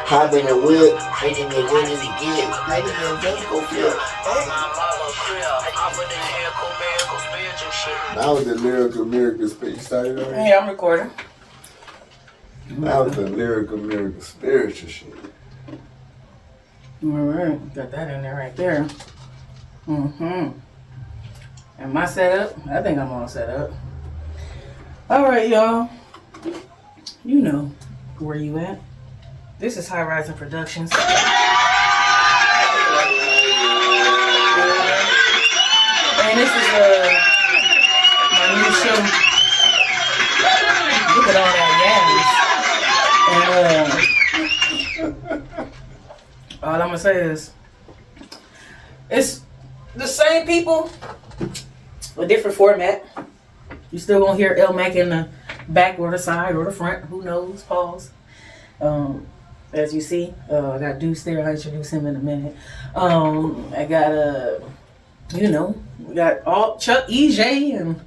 Hopping the whip, making the women get. Making them just go flip. That was the lyrical miracle speech. You started already? Yeah, I'm recording. That was the lyrical miracle spiritual shit. Alright, got that in there right there. Am I set up? I think I'm all set up. Alright, y'all. You know where you at. This is High Rising Productions. And this is my new show. Look at all that yams. And all I'm gonna say is, it's the same people, a different format. You still gonna hear L Mac in the back or the side or the front. Who knows? Pause. As you see, I got Ducce there. I'll introduce him in a minute. I got we got all Chuck, EJ, and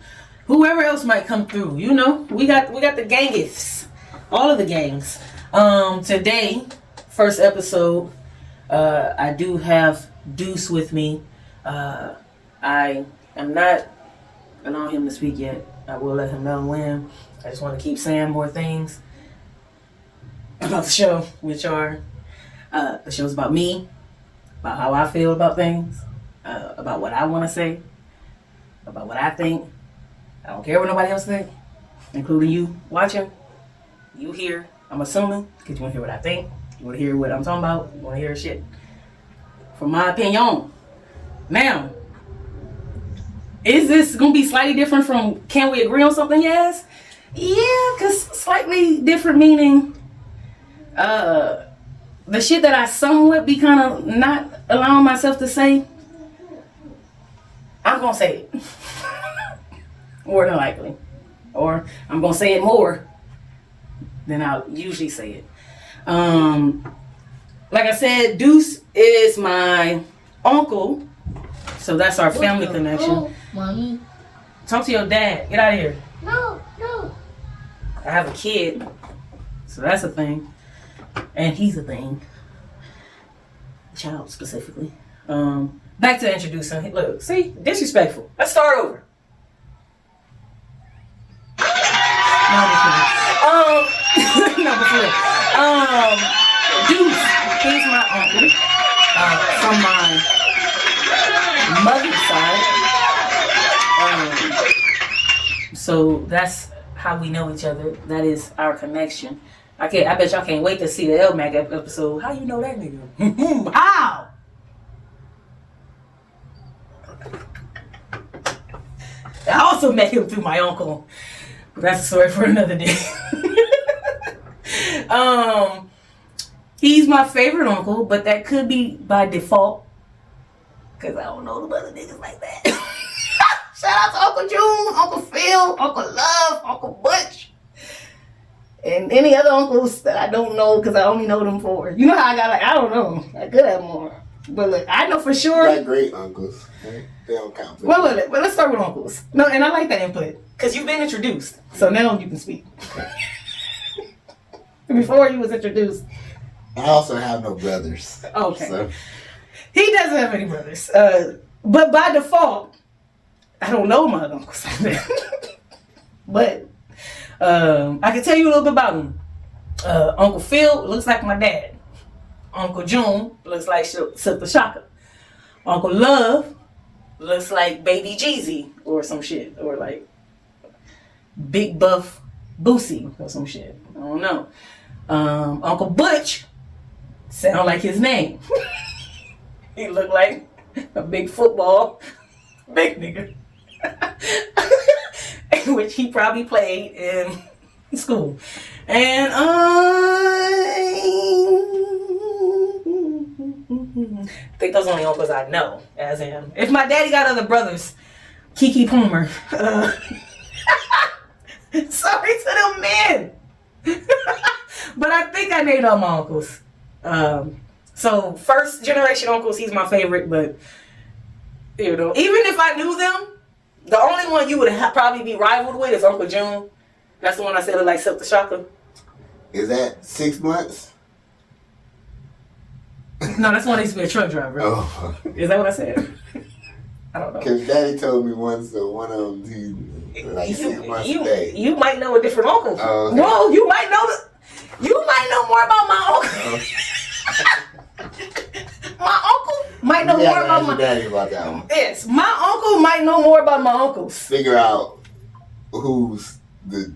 whoever else might come through. You know, we got the gangists, all of the gangs. Today, first episode, I do have Ducce with me. I am not allowing him to speak yet. I will let him know when. I just want to keep saying more things about the show, which are the show's about me, about how I feel about things, about what I want to say, about what I think. I don't care what nobody else thinks, including you watching, you here. I'm assuming because you want to hear what I think, you want to hear what I'm talking about, you want to hear shit from my opinion. Now, is this gonna be slightly different from Can We Agree on Something, Yaz? Yeah, because slightly different meaning. The shit that I somewhat be kind of not allowing myself to say, I'm gonna say it. More than likely. Or I'm gonna say it more than I'll usually say it. Like I said, Ducce is my uncle. So that's our family connection. Oh, mommy. Talk to your dad. Get out of here. No. I have a kid. So that's a thing. And he's a thing. Child specifically. Back to introducing. Look, see? Disrespectful. Let's start over. No, before. Ducce, he's my uncle. From my mother's side. So that's how we know each other. That is our connection. I bet y'all can't wait to see the L Mac episode. How you know that nigga? How? I also met him through my uncle. That's a story for another day. He's my favorite uncle, but that could be by default. Cause I don't know the other niggas like that. Shout out to Uncle June, Uncle Phil, Uncle Love, Uncle Butch. And any other uncles that I don't know because I only know them for. You know how I got I don't know. I could have more. But look, I know for sure. Like great uncles. They don't count. Well, let's start with uncles. No, and I like that input. Because you've been introduced. So now you can speak. Before you was introduced. I also have no brothers. Okay. So. He doesn't have any brothers. But by default, I don't know my uncles. But I can tell you a little bit about him. Uncle Phil looks like my dad. Uncle June looks like Sister Shaka. Uncle Love looks like Baby Jeezy or some shit. Or like Big Buff Boosie or some shit. I don't know. Uncle Butch sound like his name. He looked like a big football, big nigga. Which he probably played in school. And I think those are the only uncles I know, as in. If my daddy got other brothers, Kiki Palmer. Sorry to them men. But I think I named all my uncles. So first generation uncles, he's my favorite, but you know, even if I knew them, the only one you would probably be rivaled with is Uncle June. That's the one I said looked like Silk the Shocker. Is that 6 months? No, that's when I used to be a truck driver. Oh. Is that what I said? I don't know. Because Daddy told me once, so one of them, he like 6 months a day. You might know a different uncle. Oh, okay. No, you might know more about my uncle. My uncle might know more about my Daddy about that one. Yes, my uncle might know more about my uncles. Figure out who's the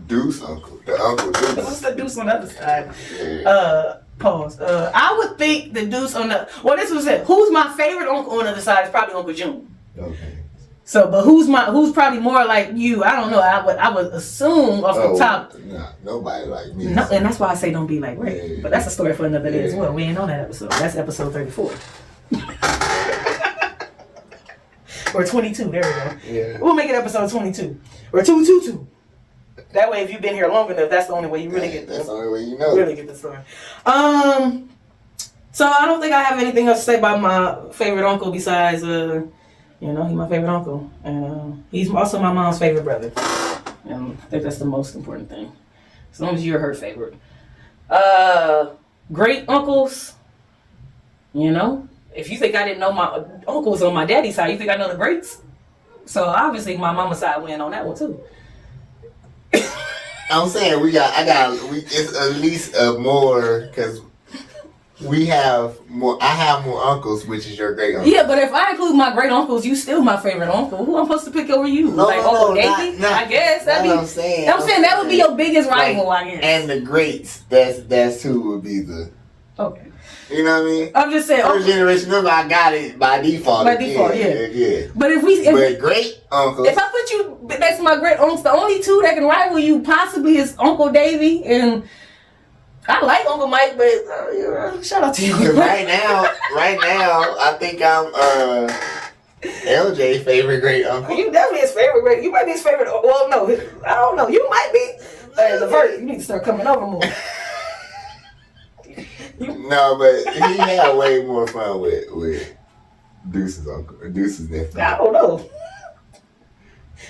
Duce uncle. The Uncle Duce. What's the Deuce on the other side? Yeah. Pause. I would think the Deuce on the. Well, this was it. Who's my favorite uncle on the other side is probably Uncle June. Okay. So, but who's probably more like you? I don't know. I would assume off the top. Nah, nobody like me. No, and that's why I say don't be like Ray. Yeah. But that's a story for another day as well. We ain't on that episode. That's episode 34. Or 22. There we go. Yeah. We'll make it episode 22 or 222. That way, if you've been here long enough, that's the only way you really get. That's the only way you know. Really get the story. So I don't think I have anything else to say about my favorite uncle besides, he's my favorite uncle, and he's also my mom's favorite brother. And I think that's the most important thing. As long as you're her favorite. Great uncles. If you think I didn't know my uncles on my daddy's side, you think I know the greats? So obviously my mama's side win on that one too. I'm saying it's at least more because we have more. I have more uncles, which is your great uncle. Yeah, but if I include my great uncles, you still my favorite uncle. Who I'm supposed to pick over you? Uncle Davey? I guess that'd be. I'm saying that would be your biggest rival, I guess. And the greats, that's who would be the. Okay. You know what I mean? I'm just saying. First generation member, I got it by default. By default, yeah. But but great uncles. If I put you next to my great uncles, the only two that can rival you possibly is Uncle Davey and. I like Uncle Mike, but shout out to you. right now, I think I'm LJ's favorite great uncle. You definitely his favorite great. You might be his favorite. Well, no, I don't know. You might be. Levert, you need to start coming over more. No, but he had way more fun with Deuce's uncle or Deuce's nephew. I don't know.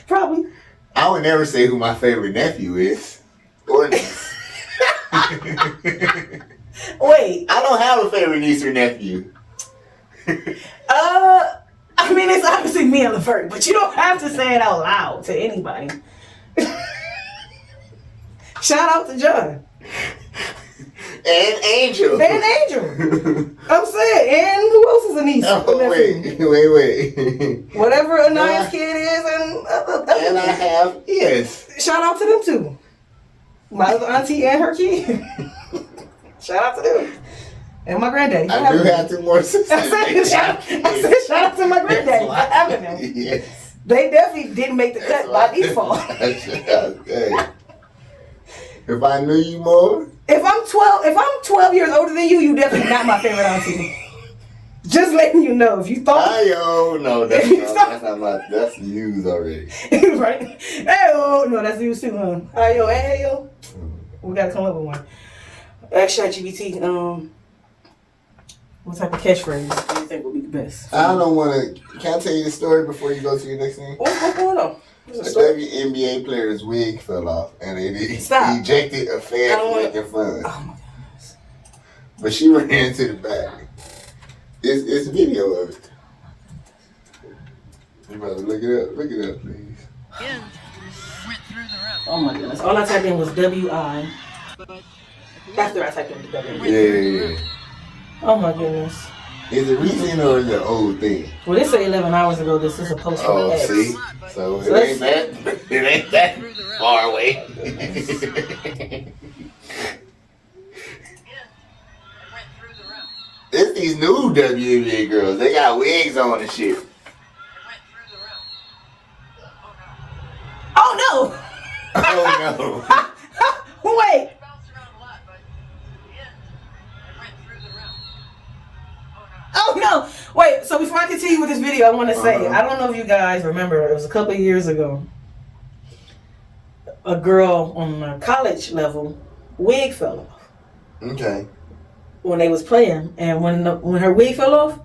Probably. I would never say who my favorite nephew is or niece. Wait. I don't have a favorite niece or nephew. I mean, it's obviously me and Levert, but you don't have to say it out loud to anybody. Shout out to John. And Angel. I'm saying, and who else is a niece? Oh, wait. Whatever Anaya's kid is, and I have, yes. Shout out to them too. My other auntie and her kid. Shout out to them. And my granddaddy. I do have 2 more sisters. I said shout out to my granddaddy for having them. Yes. They definitely didn't make the cut by default. Hey. If I knew you more. If I'm 12 years older than you, you definitely not my favorite auntie. Just letting you know. If you thought no, that's used already. Right? Hey-o, no, that's used too, huh? Hey-yo. We gotta come up with one. Ask ChatGPT, what type of catchphrase do you think would be the best? I don't want to. Can I tell you the story before you go to your next thing? What's going on? A WNBA player's wig fell off and they ejected a fan for making fun. Oh my goodness. But she ran into the back. It's video of it. You better look it up, please. Oh my goodness. All I typed in was W-I. After I typed in the W. Yeah. Oh my goodness. Is it recent or is it an old thing? Well, they say 11 hours ago this is a post from the X. See? So it ain't that far away. It's these new WNBA girls. They got wigs on and shit. Oh no! Oh no! Wait! Oh no! Wait, so before I continue with this video, I want to say, I don't know if you guys remember, it was a couple of years ago, a girl on a college level, wig fell off. Okay. When they was playing, and when her wig fell off,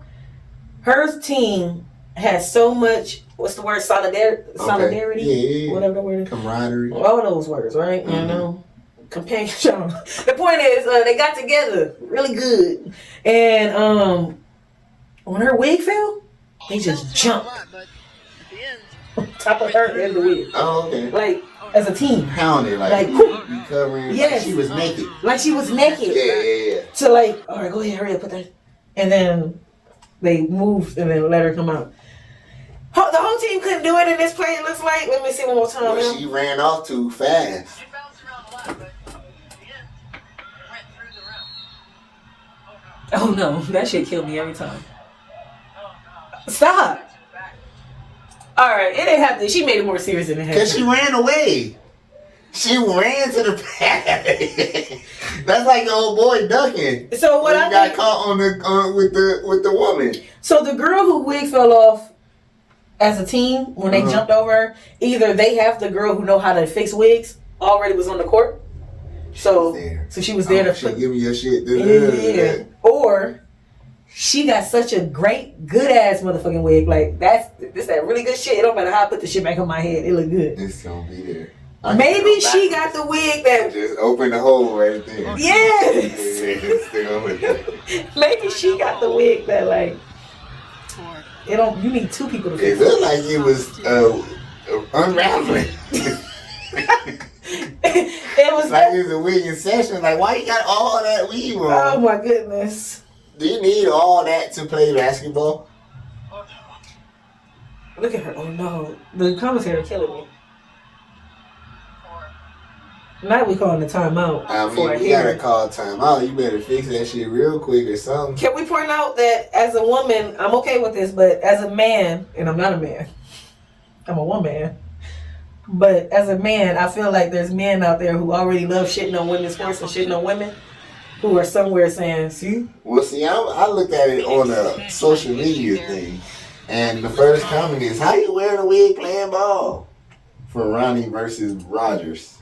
her team had so much, what's the word, solidarity? Yeah. Whatever the word is. Camaraderie. All those words, right? You know? companionship. The point is, they got together really good, and when her wig fell, they just jumped on top of her and the wig. Oh, okay. Like as a team, Pounded, like recovering. Yes. Like she was naked. Like she was naked. Yeah. So like, all right, go ahead, hurry up, put that. And then they moved and then let her come out. The whole team couldn't do it in this play. It looks like. Let me see one more time. Well, she ran off too fast. She bounced around a lot, but in the end, went through the rim. Oh no, that shit killed me every time. Oh no. Stop. All right, it didn't have to. She made it more serious than it had. Cause she ran away. She ran to the pad. That's like the old boy ducking. So what I got caught on with the woman. So the girl who wig fell off as a team when they jumped over her, either they have the girl who know how to fix wigs already was on the court. So she was there to she give me your shit. Yeah. Or she got such a great, good ass motherfucking wig. Like this that really good shit. It don't matter how I put the shit back on my head. It look good. It's gonna be there. Maybe she got the wig that just open the hole right there. Yes. Maybe she got the wig that like it don't. You need two people to fix it. It looked like it was unraveling. It was like it's a wig in session. Like, why you got all that weave on? Oh my goodness. Do you need all that to play basketball? Look at her. Oh no. The commentator killing me. Now we calling the timeout. I mean, you gotta call timeout. You better fix that shit real quick or something. Can we point out that as a woman, I'm okay with this, but as a man, and I'm not a man, I'm a woman. But as a man, I feel like there's men out there who already love shitting on women's sports and shitting on women, who are somewhere saying, see? Well, see, I looked at it on a social media thing, and the first comment is, how you wearing a wig playing ball? For Ronnie versus Rogers.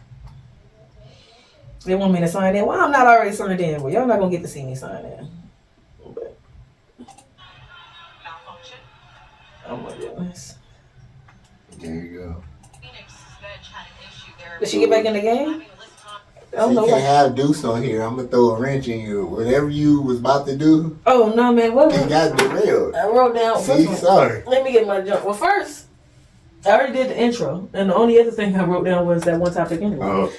They want me to sign in. Well, I'm not already signed in. Well, y'all not going to get to see me sign in. But. Oh my goodness. There you go. Did she get back in the game? I don't know. You can't have Ducce on here. I'm going to throw a wrench in you. Whatever you was about to do. Oh, no, man. What? It got derailed. I wrote down. See, sorry. Let me get my jump. Well, first, I already did the intro. And the only other thing I wrote down was that one topic anyway. Oh.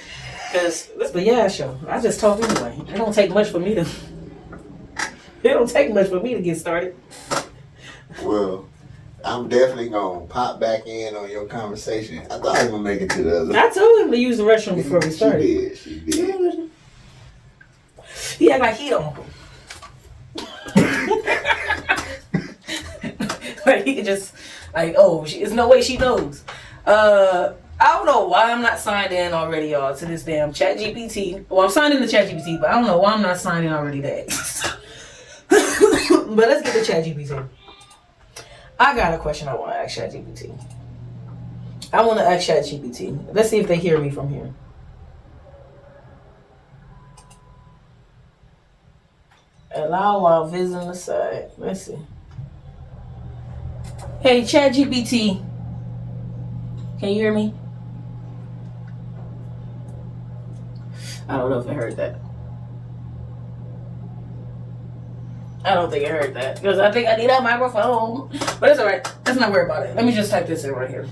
Because this the Yaz show. I just talk anyway. It don't take much for me to. It don't take much for me to get started. Well, I'm definitely gonna pop back in on your conversation. I thought I was gonna make it to the other. I told him to use the restroom before we started. She did. He act like he don't. Like he could just like, oh, there's no way she knows. I don't know why I'm not signed in already, y'all, to this damn ChatGPT. Well, I'm signed in to ChatGPT, but I don't know why I'm not signed in already to X. But let's get to ChatGPT. I got a question I want to ask ChatGPT. I want to ask ChatGPT. Let's see if they hear me from here. Allow while visiting the site. Let's see. Hey, ChatGPT. Can you hear me? I don't know if it heard that. I don't think it heard that. Because I think I need a microphone. But it's alright. Let's not worry about it. Let me just type this in right here.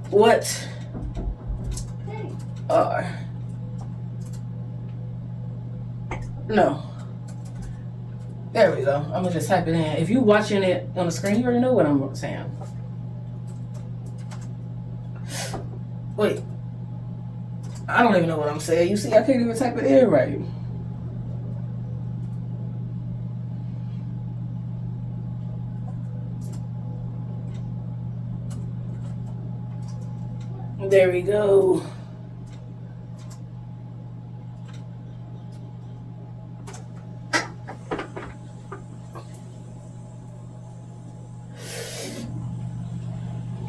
What are... No. There we go. I'm going to just type it in. If you're watching it on the screen, you already know what I'm saying. Wait. I don't even know what I'm saying. You see, I can't even type it in right. There we go.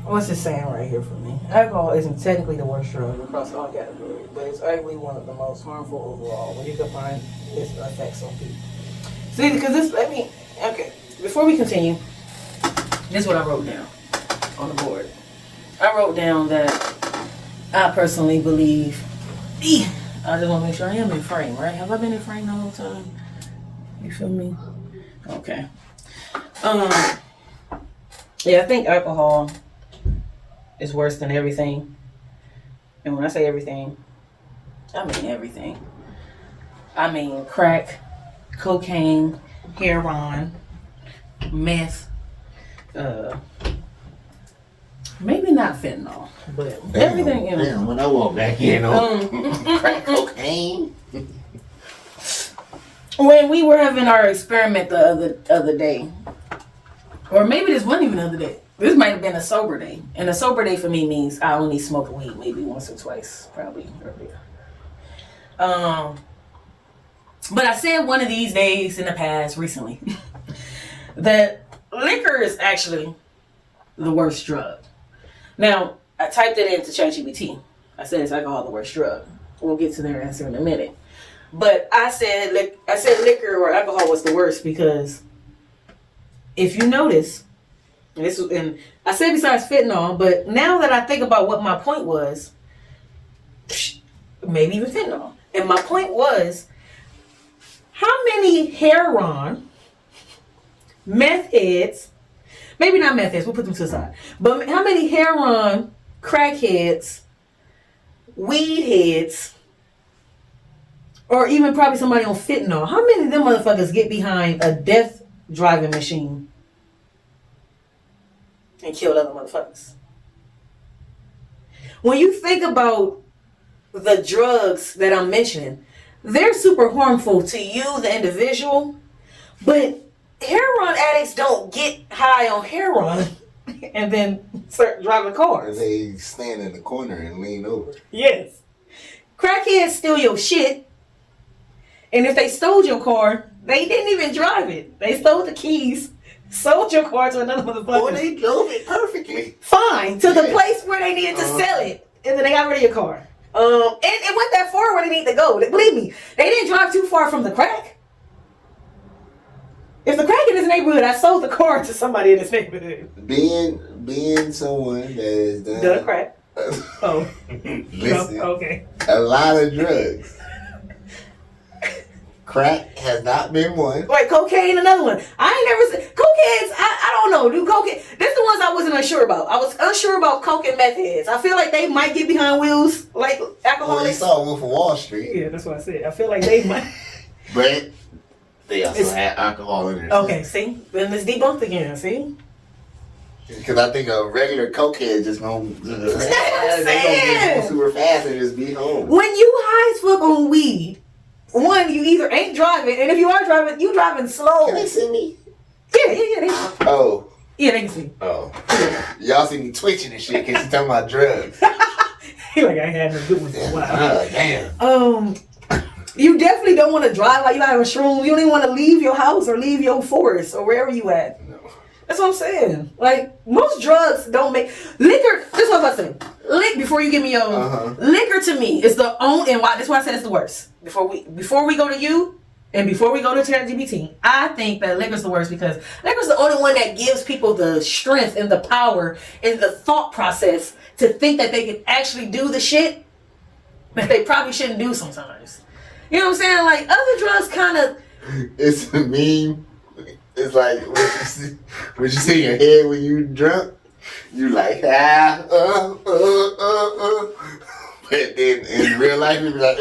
What's it saying right here for me? Alcohol isn't technically the worst drug across all categories, but it's arguably one of the most harmful overall when you combine its effects on people. See, because this, okay, before we continue, this is what I wrote down on the board. I wrote down that I personally believe. I just want to make sure I am in frame, right? Have I been in frame the whole time? You feel me? Okay. Yeah, I think alcohol is worse than everything. And when I say everything, I mean everything. I mean crack, cocaine, heroin, meth, maybe not fentanyl, but everything in it. Damn, when I walk back in on crack cocaine. When we were having our experiment the other day, or maybe this wasn't even the other day. This might have been a sober day. And a sober day for me means I only smoke weed maybe once or twice, probably earlier. But I said one of these days in the past, recently, that liquor is actually the worst drug. Now, I typed it into ChatGPT. I said, is alcohol the worst drug? We'll get to their answer in a minute. But I said liquor or alcohol was the worst because if you notice, and I said besides fentanyl, but now that I think about what my point was, maybe even fentanyl. And my point was, how many heroin, meth heads, maybe not meth heads, we'll put them to the side, but how many heroin, crackheads, weed heads, or even probably somebody on fentanyl, how many of them motherfuckers get behind a death driving machine and kill other motherfuckers? When you think about the drugs that I'm mentioning, they're super harmful to you, the individual, but heroin addicts don't get high on heroin and then start driving cars. They stand in the corner and lean over. Yes. Crackheads steal your shit. And if they stole your car, they didn't even drive it. They stole the keys, sold your car to another motherfucker. Or they drove it perfectly. Fine, to the place where they needed to sell it. And then they got rid of your car. And it went that far where they need to go. Believe me, they didn't drive too far from the crack. If the crack in this neighborhood, I sold the car to somebody in this neighborhood. Being someone that has done crack. Oh. Listen, Okay. a lot of drugs. Crack has not been one. Wait, cocaine, another one. I ain't never seen cocaine. I don't know. Do cocaine? That's the ones I wasn't unsure about. I was unsure about coke and meth heads. I feel like they might get behind wheels like alcoholics. Well, you saw Wolf of Wall Street. Yeah, that's what I said. I feel like they might. But they also had alcohol in there. Okay, see? Then it's debunked again, see? Because I think a regular cokehead just gonna they gonna get home super fast and just be home. When you high as fuck on weed, one, you either ain't driving, and if you are driving, you driving slow. Can they see me? Yeah. They, Oh. yeah, they can see. Oh. Y'all see me twitching and shit because you talking about drugs. He like, I had no good ones for a while. Damn. You definitely don't want to drive like you having shrooms. You don't even want to leave your house or leave your forest or wherever you at. No. That's what I'm saying. Like, most drugs don't make... Liquor, this is what I'm about to say. Before you give me your... Liquor to me is the only... And why? That's why I said it's the worst. Before we go to you, and before we go to ChatGPT, I think that liquor's the worst because liquor's the only one that gives people the strength and the power and the thought process to think that they can actually do the shit that they probably shouldn't do sometimes. You know what I'm saying? Like, other drugs kind of... It's a meme. It's like what you see in your head when you drunk, you like but then in real life you be like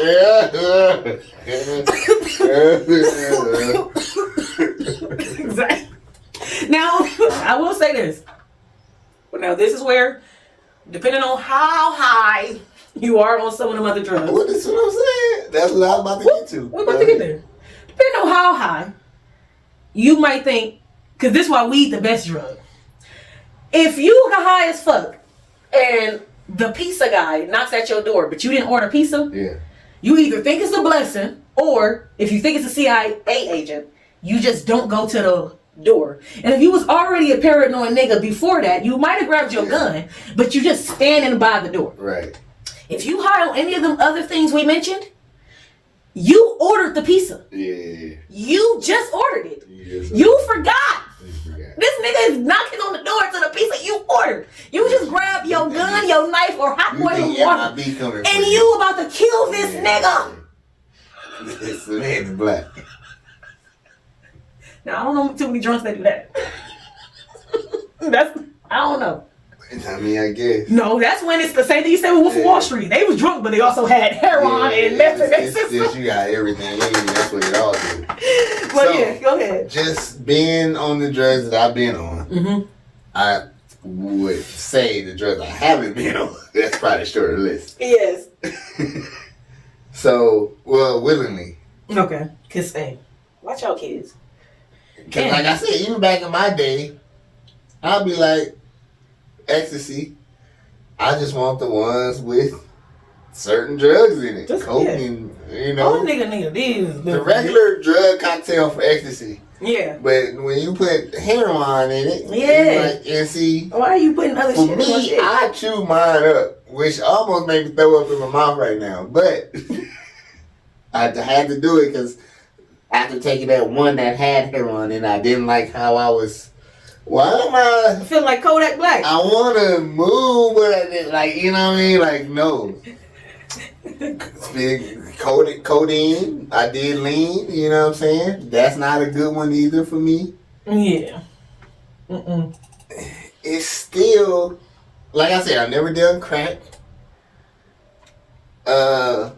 Exactly. Now I will say this. But now this is where, depending on how high you are on some of them other drugs. Well, that's what I'm saying. That's what I was about to get to. We're about to get there. Depending on how high, you might think, because this is why weed the best drug. If you got high as fuck and the pizza guy knocks at your door, but you didn't order pizza, you either think it's a blessing, or if you think it's a CIA agent, you just don't go to the door. And if you was already a paranoid nigga before that, you might have grabbed your gun, but you just standing by the door. Right. If you high on any of them other things we mentioned, you ordered the pizza. Yeah. You just ordered it. You forgot This nigga is knocking on the door to the pizza you ordered. You just grab your gun, your knife, or hot boiling water, and you about to kill this nigga. This man's black. Now I don't know too many drunks that do that. I don't know. I mean, I guess. No, that's when it's the same thing you said with Wolf of Wall Street. They was drunk, but they also had heroin and meth in their system. You got everything. That's what it all do. But yeah, go ahead. Just being on the drugs that I've been on, I would say the drugs I haven't been on. That's probably shorter list. Yes. So, well, willingly. Okay. Cause hey, watch out, kids. Cause like I said, even back in my day, I'd be like, ecstasy. I just want the ones with certain drugs in it. Coke and, you know. Oh, nigga, these. The regular drug cocktail for ecstasy. Yeah. But when you put heroin in it, like, and see. Why are you putting other shit in my shit? I chew mine up, which almost made me throw up in my mouth right now. But I had to do it because after taking that one that had heroin and I didn't like how I was. Why am I feel like Kodak Black? I want to move, but I didn't, like, you know what I mean? Like, no. It's big codeine. I did lean, you know what I'm saying? That's not a good one either for me. Yeah. It's still, like I said, I've never done crack. But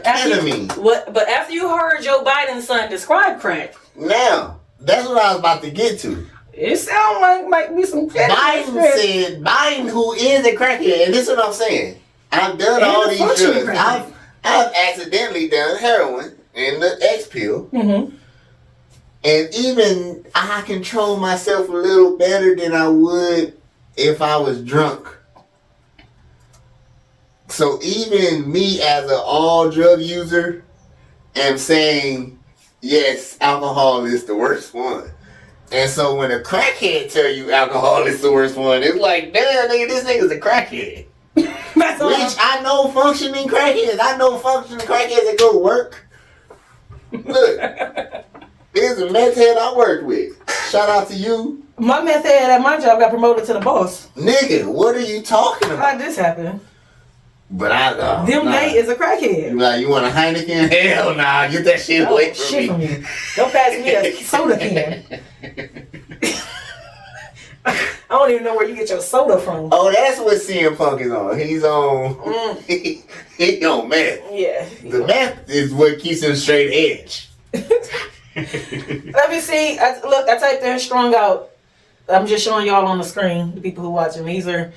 after you heard Joe Biden's son describe crack. Now, that's what I was about to get to. It sounds like might be some Biden, who is a crackhead, and this is what I'm saying. I've done all these drugs. I've accidentally done heroin and the X pill. And even I control myself a little better than I would if I was drunk. So even me as an all drug user am saying, yes, alcohol is the worst one. And so when a crackhead tell you alcohol is the worst one, it's like, damn, nigga, this nigga's a crackhead. Which I know functioning crackheads. I know functioning crackheads that go to work. Look, there's a meth head I worked with. Shout out to you. My meth head at my job got promoted to the boss. Nigga, what are you talking about? How did this happen? But I Gay is a crackhead. You want a Heineken? Hell nah, get that shit away from me. Don't pass me a soda can. I don't even know where you get your soda from. Oh, that's what CM Punk is on. He's on. He on meth. Yeah. The meth is what keeps him straight edge. Let me see. I typed in strung out. I'm just showing y'all on the screen, the people who watching. These are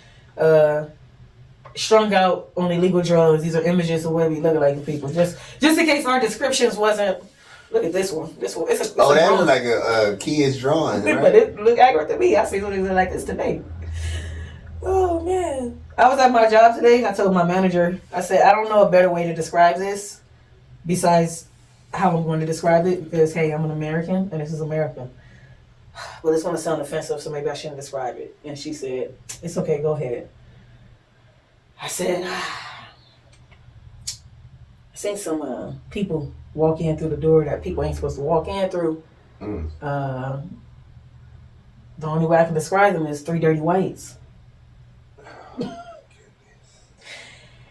strung out on illegal drugs. These are images of what we look like to people. Just in case our descriptions wasn't. Look at this one. This one. That was like a kid's drawing, right? But it looked accurate to me. I see something like this today. Oh man! I was at my job today. I told my manager. I said, I don't know a better way to describe this, besides how I'm going to describe it. Because hey, I'm an American, and this is America. But it's going to sound offensive, so maybe I shouldn't describe it. And she said, "It's okay. Go ahead." I said, I seen some people walk in through the door that people ain't supposed to walk in through. The only way I can describe them is 3 dirty whites.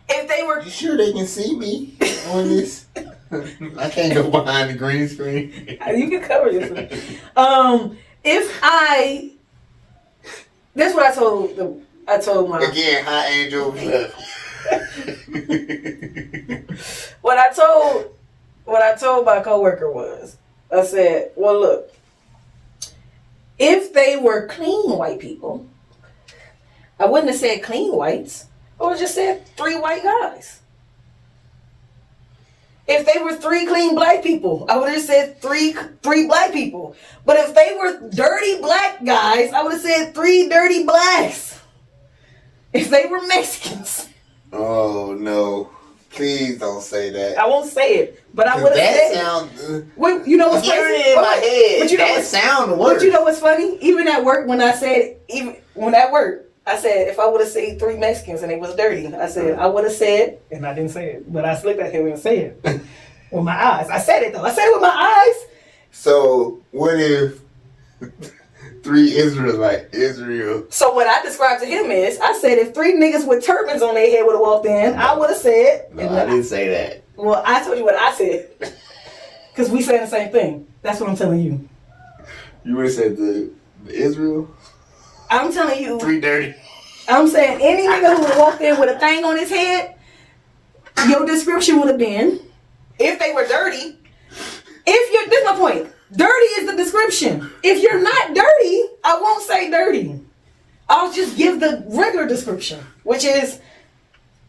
If they were... You sure they can see me on this? I can't go behind the green screen. You can cover yourself. That's what I told my... Again, high angel. What I told my coworker was, I said, well, look, if they were clean white people, I wouldn't have said clean whites. I would have just said 3 white guys. If they were 3 clean black people, I would have said three black people. But if they were dirty black guys, I would have said 3 dirty blacks. If they were Mexicans. Oh, no. Please don't say that. I won't say it, but I would have said it. Wait, you know what's funny? Hearing it in my head, but you know that sound worse. But you know what's funny? Even at work, when I said, I said, if I would have seen 3 Mexicans and they was dirty, I said, I would have said, and I didn't say it, but I looked at him and said it with my eyes. I said it though. I said it with my eyes. So what if 3 Israel. So what I described to him is, I said if 3 niggas with turbans on their head would have walked in, I would have said. No, I didn't say that. Well, I told you what I said. Because we saying the same thing. That's what I'm telling you. You would have said the Israel? I'm telling you. 3 dirty. I'm saying any nigga who would have walked in with a thing on his head, your description would have been, if they were dirty, this is my point. Dirty is the description. If you're not dirty, I won't say dirty. I'll just give the regular description, which is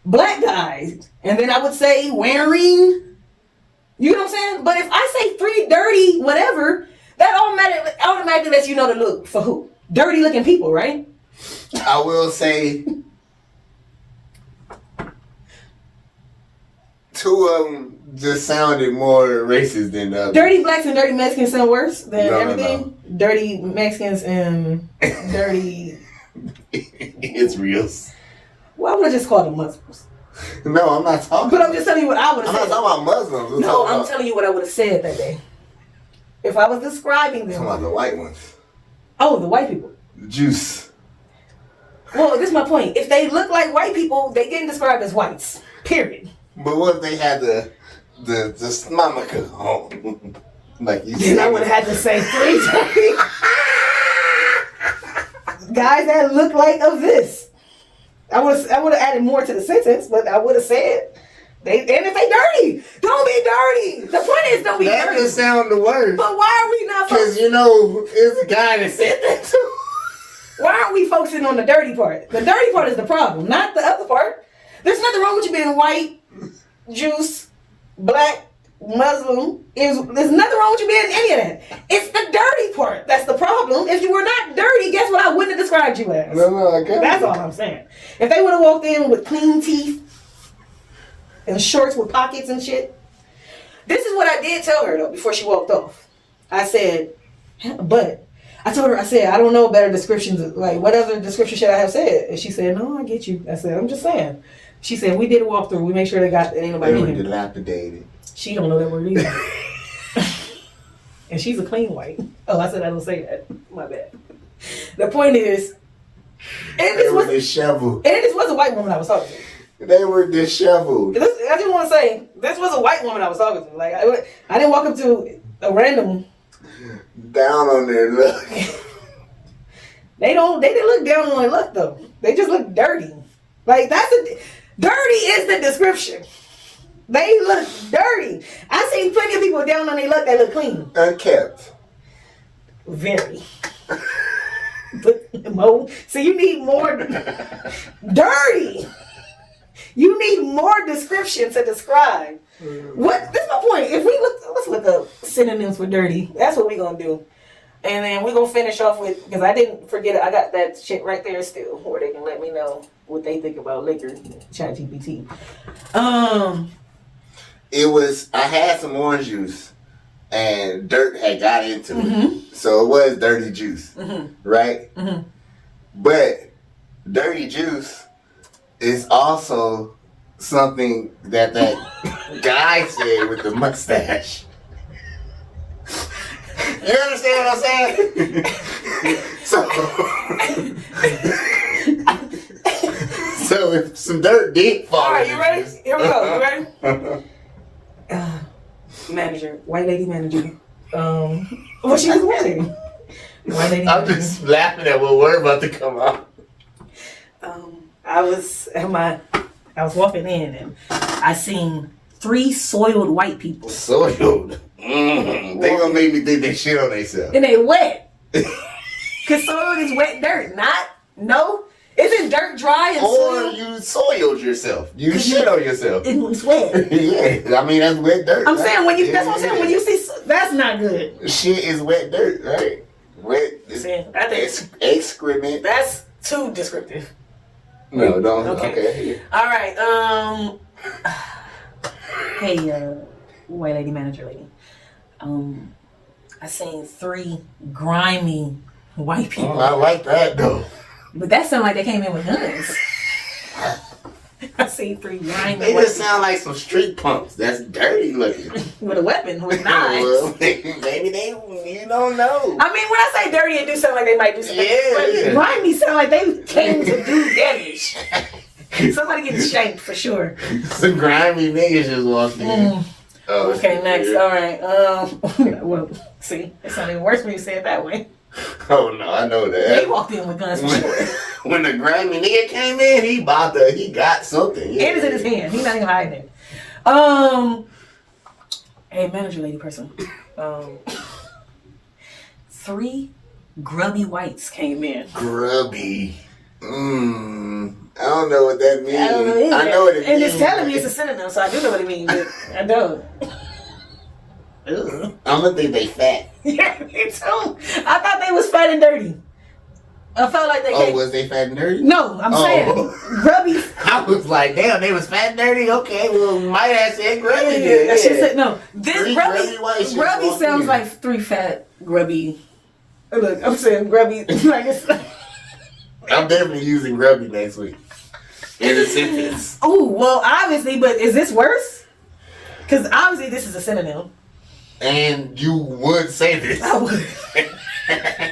black guys. And then I would say wearing, you know what I'm saying? But if I say 3 dirty whatever, that automatically lets you know to look for who? Dirty looking people, right? I will say 2 of them just sounded more racist than the others. Dirty blacks and dirty Mexicans sound worse than everything. No. Dirty Mexicans and dirty Israels. Well, I would have just called them Muslims. No, I'm not talking. But I'm just telling you what I would have I'm said. not talking about Muslims. I'm telling you what I would have said that day. If I was describing them. I'm talking about the white ones. Oh, the white people. The juice. Well, this is my point. If they look like white people, they getting described as whites. Period. But what if they had the stomach on? Like you Then said. I would have had to say 3 guys that look like of this. I would have added more to the sentence, but I would have said and if they dirty, don't be dirty. The point is don't be that dirty. That just sound the worst. But why are we not? Because it's a guy that said that too. Why aren't we focusing on the dirty part? The dirty part is the problem, not the other part. There's nothing wrong with you being white, juice, black, Muslim. There's nothing wrong with you being any of that. It's the dirty part that's the problem. If you were not dirty, guess what I wouldn't have described you as? No, I can't. That's all I'm saying. If they would have walked in with clean teeth and shorts with pockets and shit. This is what I did tell her though before she walked off. I said, but I told her, I said, I don't know better descriptions, like what other description should I have said? And she said, no, I get you. I said, I'm just saying. She said, we did a walkthrough. We made sure ain't nobody They in were here. dilapidated. She don't know that word either. And she's a clean white. Oh, I said I don't say that. My bad. The point is, They were disheveled. And this was a white woman I was talking to. They were disheveled. I just want to say, this was a white woman I was talking to. Like, I didn't walk up to a random. Down on their luck. They didn't look down on their luck though. They just look dirty. Like dirty is the description. They look dirty. I seen plenty of people down on their luck that look clean. Unkept. Very. But Mo, so you need more dirty. You need more description to describe. What? This is my point. If let's look up synonyms for dirty. That's what we're gonna do. And then we're gonna finish off with, because I didn't forget it. I got that shit right there still, where they can let me know what they think about liquor. ChatGPT. I had some orange juice and dirt had got into it. So it was dirty juice. Right? But dirty juice is also something that guy said with the mustache. You understand what I'm saying? So if some dirt did fall. All right, you ready? Here we go. You ready? Manager, white lady manager. What she was wearing? White lady. I'm just laughing at what word about to come out. I was walking in and I seen 3 soiled white people. Soiled. They gonna make me think they shit on themselves. And they wet. Cause soiled is wet dirt, no? Isn't dirt dry and Or soiled? you soiled yourself. You shit on yourself. It was wet. Yeah, I mean that's wet dirt. I'm right? saying that's what I'm saying. When you see, that's not good. Shit is wet dirt, right? Wet. See, I think excrement. that's too descriptive. No, don't. Okay. Okay. All right. Hey, white lady manager lady. I seen 3 grimy white people. Oh, I like that though. But that sounded like they came in with guns. I see 3 grimy They white just sound like some street punks. That's dirty looking. with a weapon, with knives. Well, maybe they, you don't know. I mean, when I say dirty, it do sound like they might do something. Yeah, But yeah. grimy sound like they came to do damage. Somebody getting shanked for sure. Some grimy niggas just walked in. Oh, Okay, next. weird. All right. Well, see, it sounded even worse when you say it that way. Oh no, I know They that. walked in with guns for sure. When the grimy nigga came in, he got something. Yeah. And it's in his hand. He's not even hiding it. Hey, manager lady person. 3 grubby whites came in. Grubby. I don't know what that means. I don't know either. I know what it and means. it's telling me it's a synonym, so I do know what it means, but I don't. Ugh. I'm gonna think they fat. Yeah, me too. I thought they was fat and dirty. I felt like they Oh, came. was they fat and dirty? No, I'm saying grubby. I was like, damn, they was fat and dirty. Okay, well, might have said grubby. I then, should yeah. say no. This 3 grubby whites grubby just sounds walked in. like 3 fat grubby. Look, I'm saying grubby like it's. I'm definitely using grubby next week in a sentence. Oh well, obviously, but is this worse? Because obviously this is a synonym. And you would say this. I would.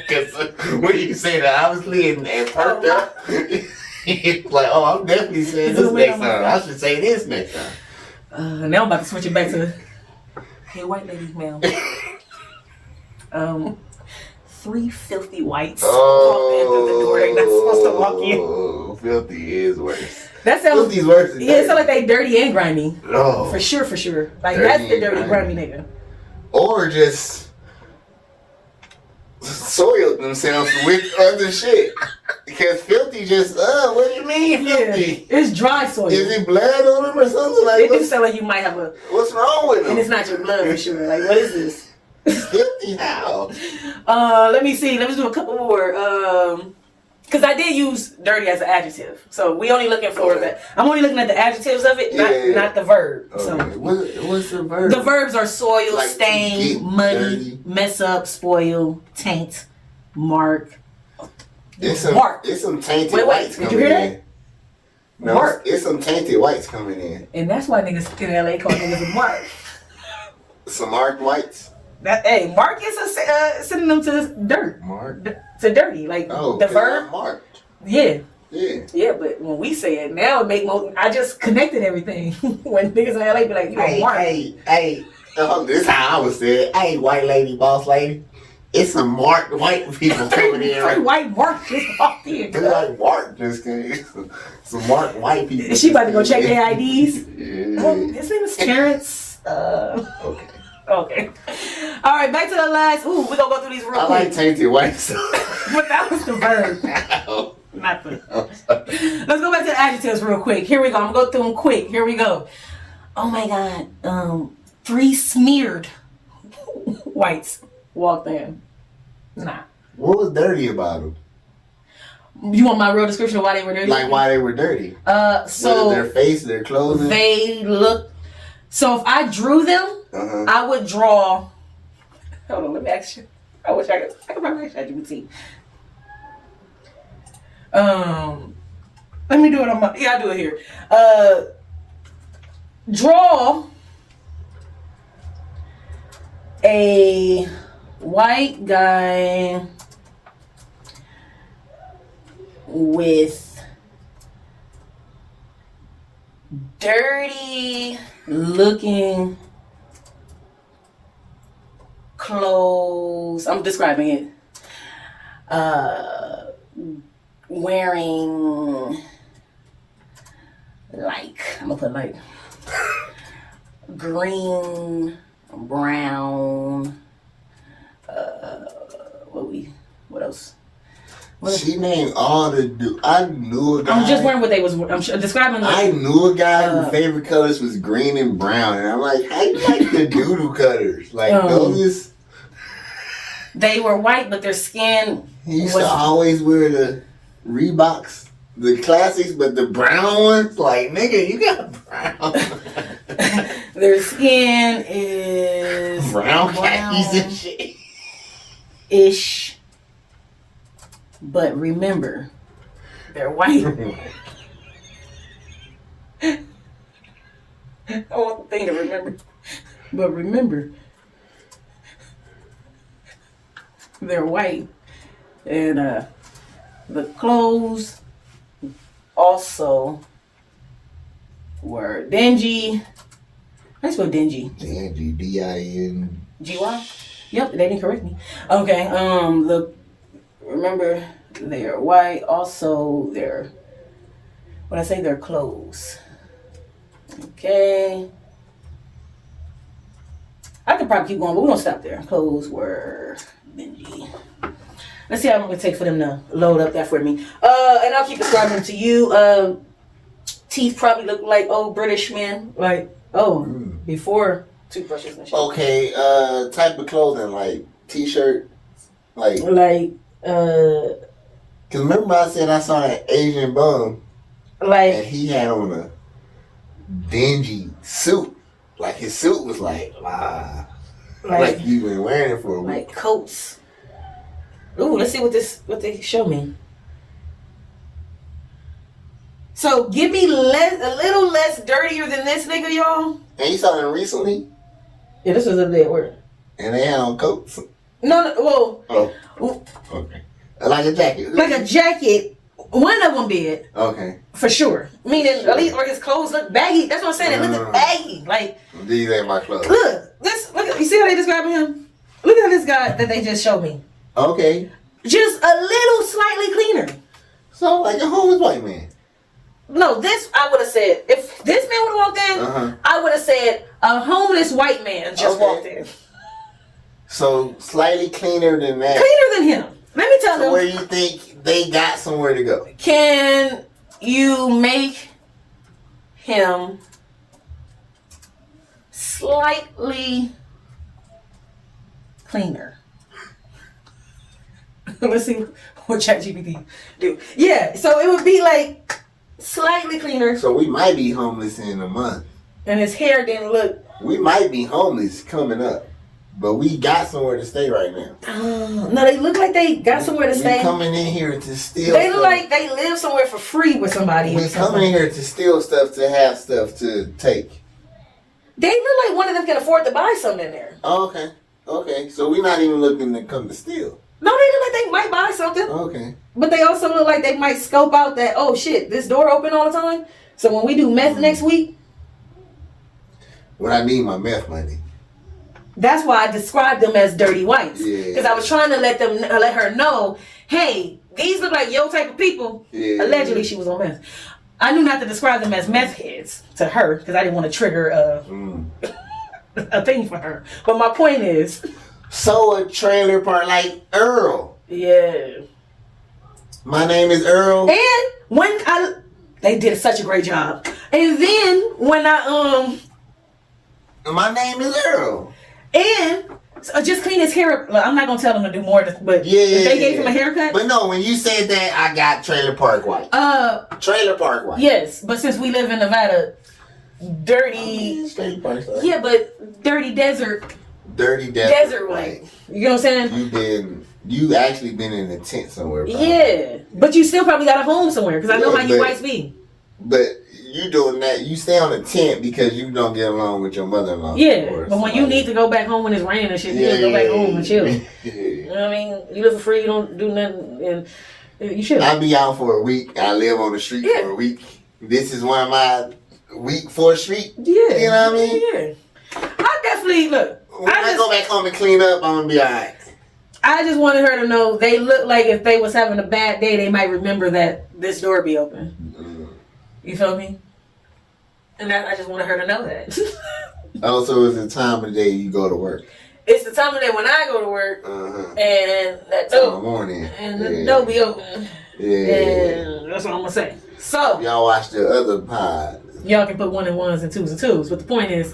Because when you say that, obviously, and perked up, it's like, oh, I'm definitely saying this Zoom in next on my time. I phone. should say this next time. Now I'm about to switch it back to. Hey, white lady, ma'am. 3 filthy whites walked in through the door they're not supposed to walk in. Oh, filthy is worse. That sounds. Filthy's worse than Yeah, it sounds like they dirty and grimy. Oh. For sure, for sure. Like Dirty that's the and dirty, grimy grimy. nigga. Or just soiled themselves with other shit. Because filthy just, what do you mean filthy? It's dry soil. Is it blood on them or something? Like, It do sound like you might have a, what's wrong with them? and it's not your blood for sure. Like, what is this? Filthy how? Let me see. Let me do a couple more. Because I did use dirty as an adjective, so we only looking for that. I'm only looking at the adjectives of it, not the verb. Okay. So What's the verb? the verbs are soil, Like to stain, get muddy, dirty. mess up, spoil, taint, mark. It's some, Mark. it's some tainted Wait, whites did coming you hear in. that? No, Mark. it's some tainted whites coming in. And that's why niggas in LA call niggas a mark. Some marked whites. Hey, mark is a synonym to dirt, Mark. to dirty. Like Oh, the 'cause verb. I'm marked. Yeah. Yeah. Yeah, but when we say it now, it make more. I just connected everything. When niggas in LA be like, you a mark. Hey. This is how I was said. Hey, white lady, boss lady. It's some marked white people coming in. Three white marks just walked in. They're like marked just came. Some marked white people. Is she about to go check their IDs? Yeah. Oh, his name is Terrence. Okay. Okay. All right, back to the last. Ooh, we're gonna go through these real I quick. like tainted whites. But that was the verb, not the. Let's go back to the adjectives real quick. Here we go. I'm gonna go through them quick. Here we go. Oh my God. 3 smeared whites walked in. Nah. What was dirty about them? You want my real description of why they were dirty? Like why they were dirty? So their face, their clothing. they look. So if I drew them, I would draw. Hold on, let me ask you. I wish I could probably ask ChatGPT. Let me do it on my. Yeah, I do it here. Draw a white guy with dirty looking clothes. I'm describing it. Wearing like, I'm gonna put like green, brown, what else? She named all the dude. I knew a guy. I'm just wearing what they was. I'm describing. I knew a guy whose favorite colors was green and brown, and I'm like, how you like the doodoo colors? Like those. They were white, but their skin. He used to always wear the Reeboks, the classics, but the brown ones. Like, nigga, you got brown. Their skin is brown khakis and shit. Ish. But remember, they're white. I want the thing to remember. But remember, they're white. And the clothes also were dingy. I spelled dingy. Dingy, D-I-N. G-Y? Yep, they didn't correct me. Okay, remember, they're white. Also, they're clothes. Okay. I could probably keep going, but we're going to stop there. Clothes were dingy. Let's see how long it takes for them to load up that for me. And I'll keep describing them to you. Teeth probably look like old British men. Like, before toothbrushes and shit. Okay, type of clothing, like t-shirt, like. Cause remember I said I saw that Asian bum, and he had on a dingy suit. Like his suit was like you been wearing it for a week. Like coats. Ooh, let's see what they show me. So give me a little less dirtier than this nigga, y'all. And you saw them recently? Yeah, this was the day at work. And they had on coats? No, well. Oh, okay. Like a jacket? Like a jacket. One of them did. Okay. For sure. Meaning, at least, or his clothes look baggy. That's what I'm saying. It look baggy. Like. These ain't my clothes. Look, you see how they describing him? Look at this guy that they just showed me. Okay. Just a little slightly cleaner. So, like a homeless white man. No, this I would have said, if this man would have walked in, I would have said a homeless white man just walked in. So slightly cleaner than that. Cleaner than him. Let me tell them. Where you think they got somewhere to go? Can you make him slightly cleaner? Let's see what ChatGPT do. Yeah, so it would be like slightly cleaner. So we might be homeless in a month. And his hair didn't look. We might be homeless coming up. But we got somewhere to stay right now. No, they look like they got somewhere to stay. We coming in here to steal. They look like they live somewhere for free with somebody. We coming in here to steal stuff, to have stuff to take. They look like one of them can afford to buy something in there. Oh, okay. Okay. So we're not even looking to come to steal. No, they look like they might buy something. Okay. But they also look like they might scope out that, oh shit, this door open all the time. So when we do meth next week. When I need my meth money. That's why I described them as dirty whites. Yeah. Because I was trying to let her know, hey, these look like your type of people. Yeah. Allegedly, she was on meth. I knew not to describe them as meth heads to her because I didn't want to trigger a thing for her. But my point is, so a trailer park like Earl. Yeah. My name is Earl. And when they did such a great job. And then when my name is Earl. And just clean his hair up. I'm not gonna tell them to do more, but they gave him a haircut. But no, when you said that, I got trailer park white. Trailer park white. Yes, but since we live in Nevada, dirty. Trailer park white. Yeah, but dirty desert. Dirty desert white. You know what I'm saying? You actually been in a tent somewhere. Probably. Yeah, but you still probably got a home somewhere because I know how you whites be. But you doing that, you stay on a tent because you don't get along with your mother-in-law. Yeah, but when you need to go back home when it's raining and shit, you just go back home and chill. You know what I mean? You live for free, you don't do nothing, and you chill. I be out for a week. I live on the street for a week. This is one of my week for a street. Yeah. You know what I mean? Yeah. I definitely, look. When I go back home and clean up, I'm going to be all right. I just wanted her to know they look like if they was having a bad day, they might remember that this door be open. You feel me? And I just wanted her to know that. Also, it's the time of the day you go to work. It's the time of the day when I go to work, and that door, morning, and the door be open. Yeah, and that's what I'm gonna say. So y'all watch the other pod. Y'all can put 1 and 1s and 2s and 2s, but the point is,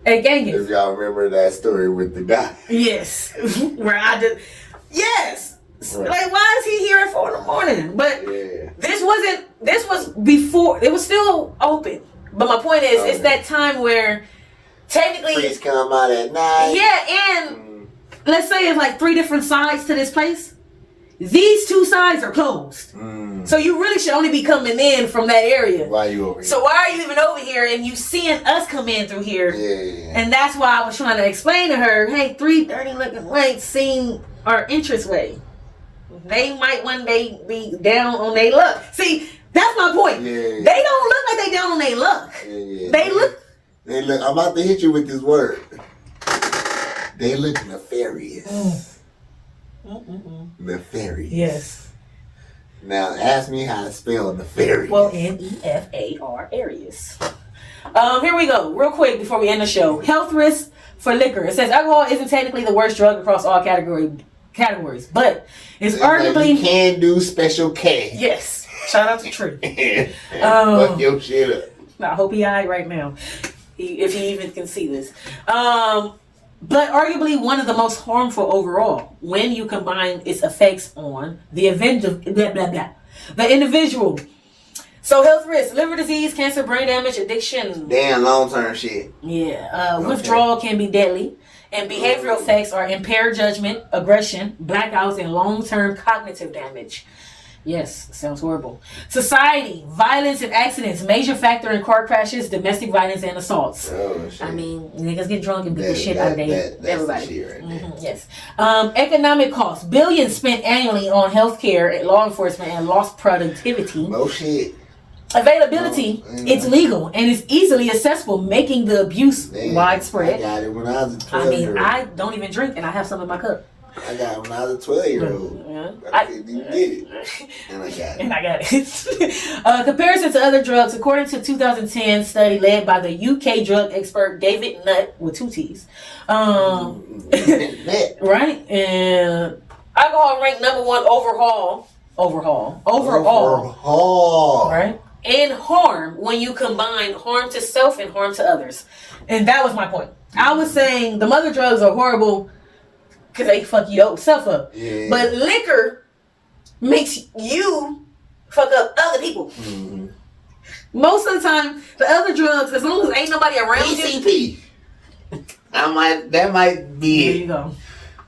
at Gangus. If y'all remember that story with the guy. Yes, where I did. Yes. Right. Like, why is he here at 4 in the morning? But this was before, it was still open. But my point is, it's that time where technically. Freaks come out at night. Yeah, and let's say it's like 3 different sides to this place. these two sides are closed. So you really should only be coming in from that area. Why you over here? So why are you even over here and you seeing us come in through here? Yeah. And that's why I was trying to explain to her, hey, 3 dirty looking whites seen our entranceway. They might one day be down on their luck. See, that's my point. Yeah. They don't look like they down on their luck. Yeah. They look. They look. I'm about to hit you with this word. They look nefarious. Nefarious. Yes. Now ask me how to spell nefarious. Well, NEFAR areas. Here we go. Real quick before we end the show. Health risks for liquor. It says alcohol isn't technically the worst drug across all categories, but it's arguably you can do special K. Yes. Shout out to Tree. Fuck your shit up. I hope he alright right now. If he even can see this. But arguably one of the most harmful overall when you combine its effects on the individual. So health risks: liver disease, cancer, brain damage, addiction. Damn long-term shit. Yeah. Withdrawal can be deadly. And behavioral effects are impaired judgment, aggression, blackouts, and long-term cognitive damage. Yes, sounds horrible. Society, violence and accidents, major factor in car crashes, domestic violence, and assaults. Oh, shit. I mean, niggas get drunk and beat the shit out of everybody. The shit right there. Yes. Economic costs, billions spent annually on healthcare, law enforcement, and lost productivity. No shit. Availability, it's legal and is easily accessible, making the abuse widespread. I got it when I was a 12 I mean, year old. I don't even drink and I have some in my cup. I got it when I was a 12-year-old. Yeah. I couldn't even get it. And I got it. And I got it. Comparison to other drugs, according to 2010 study led by the UK drug expert David Nutt with 2 T's. Right? And alcohol ranked #1 overall. Right? And harm when you combine harm to self and harm to others. And that was my point. I was saying the mother drugs are horrible because they fuck yourself up. Yeah. But liquor makes you fuck up other people. Mm-hmm. Most of the time, the other drugs, as long as ain't nobody around you. PCP. That might be There it. you go.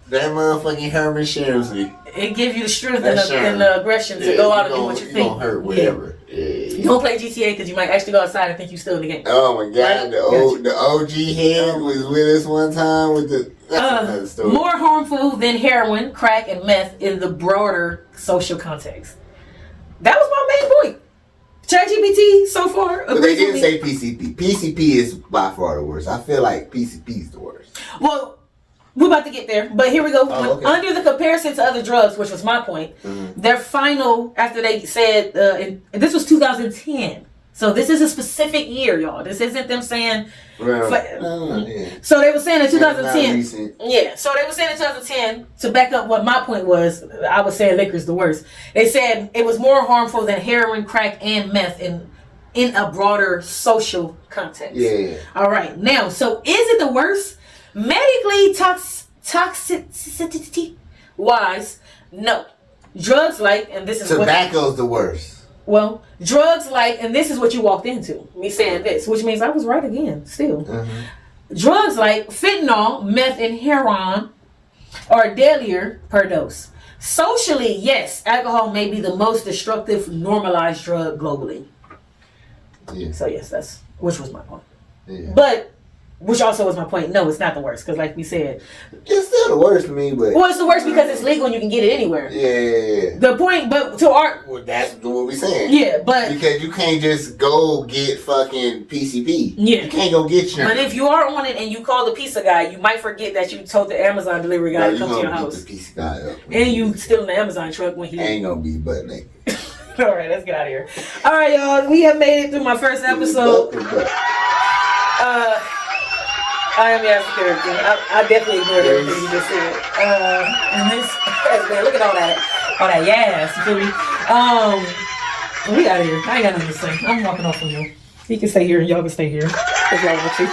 That motherfucking Herman Shermsley. It gives you the strength and the aggression to go out and do what you think. Gonna hurt whatever. Yeah. Don't play GTA because you might actually go outside and think you still in the game. Oh my god, Right? the OG head was with us one time with the. That's another story. More harmful than heroin, crack, and meth in the broader social context. That was my main point. ChatGPT so far. But they didn't say PCP. PCP is by far the worst. I feel like PCP is the worst. Well, we're about to get there, but here we go. Okay. Under the comparison to other drugs, which was my point, their final, after they said, and this was 2010. So this is a specific year, y'all. This isn't them saying. Yeah. So they were saying in 2010. Recent. Yeah. So they were saying in 2010 to back up what my point was. I was saying liquor's the worst. They said it was more harmful than heroin, crack, and meth in a broader social context. Yeah. All right. Now, so is it the worst? Medically toxicity wise, no. Drugs like, and this is tobacco's the worst. Well, drugs like, and this is what you walked into, me saying this, which means I was right again, still. Drugs like fentanyl, meth, and heroin are deadlier per dose. Socially, yes, alcohol may be the most destructive normalized drug globally. Yeah. So yes, which was my point. Yeah. But which also was my point. No, it's not the worst because, like we said, it's still the worst to me. But well, it's the worst because it's legal and you can get it anywhere. Yeah. The point, but to our that's what we're saying. Yeah, but because you can't just go get fucking PCP. Yeah, you can't go get your. But if you are on it and you call the pizza guy, you might forget that you told the Amazon delivery guy to come to your house. Get the pizza guy up, and you still in the Amazon truck when he ain't gonna be butt naked. All right, let's get out of here. All right, y'all, we have made it through my first episode. I am Yaz the Character. I definitely ignored everything you just said. And this has been, look at all that Yaz, you feel me? We out of here. I ain't got nothing to say. I'm walking off from you. He can stay here and y'all can stay here if y'all want to.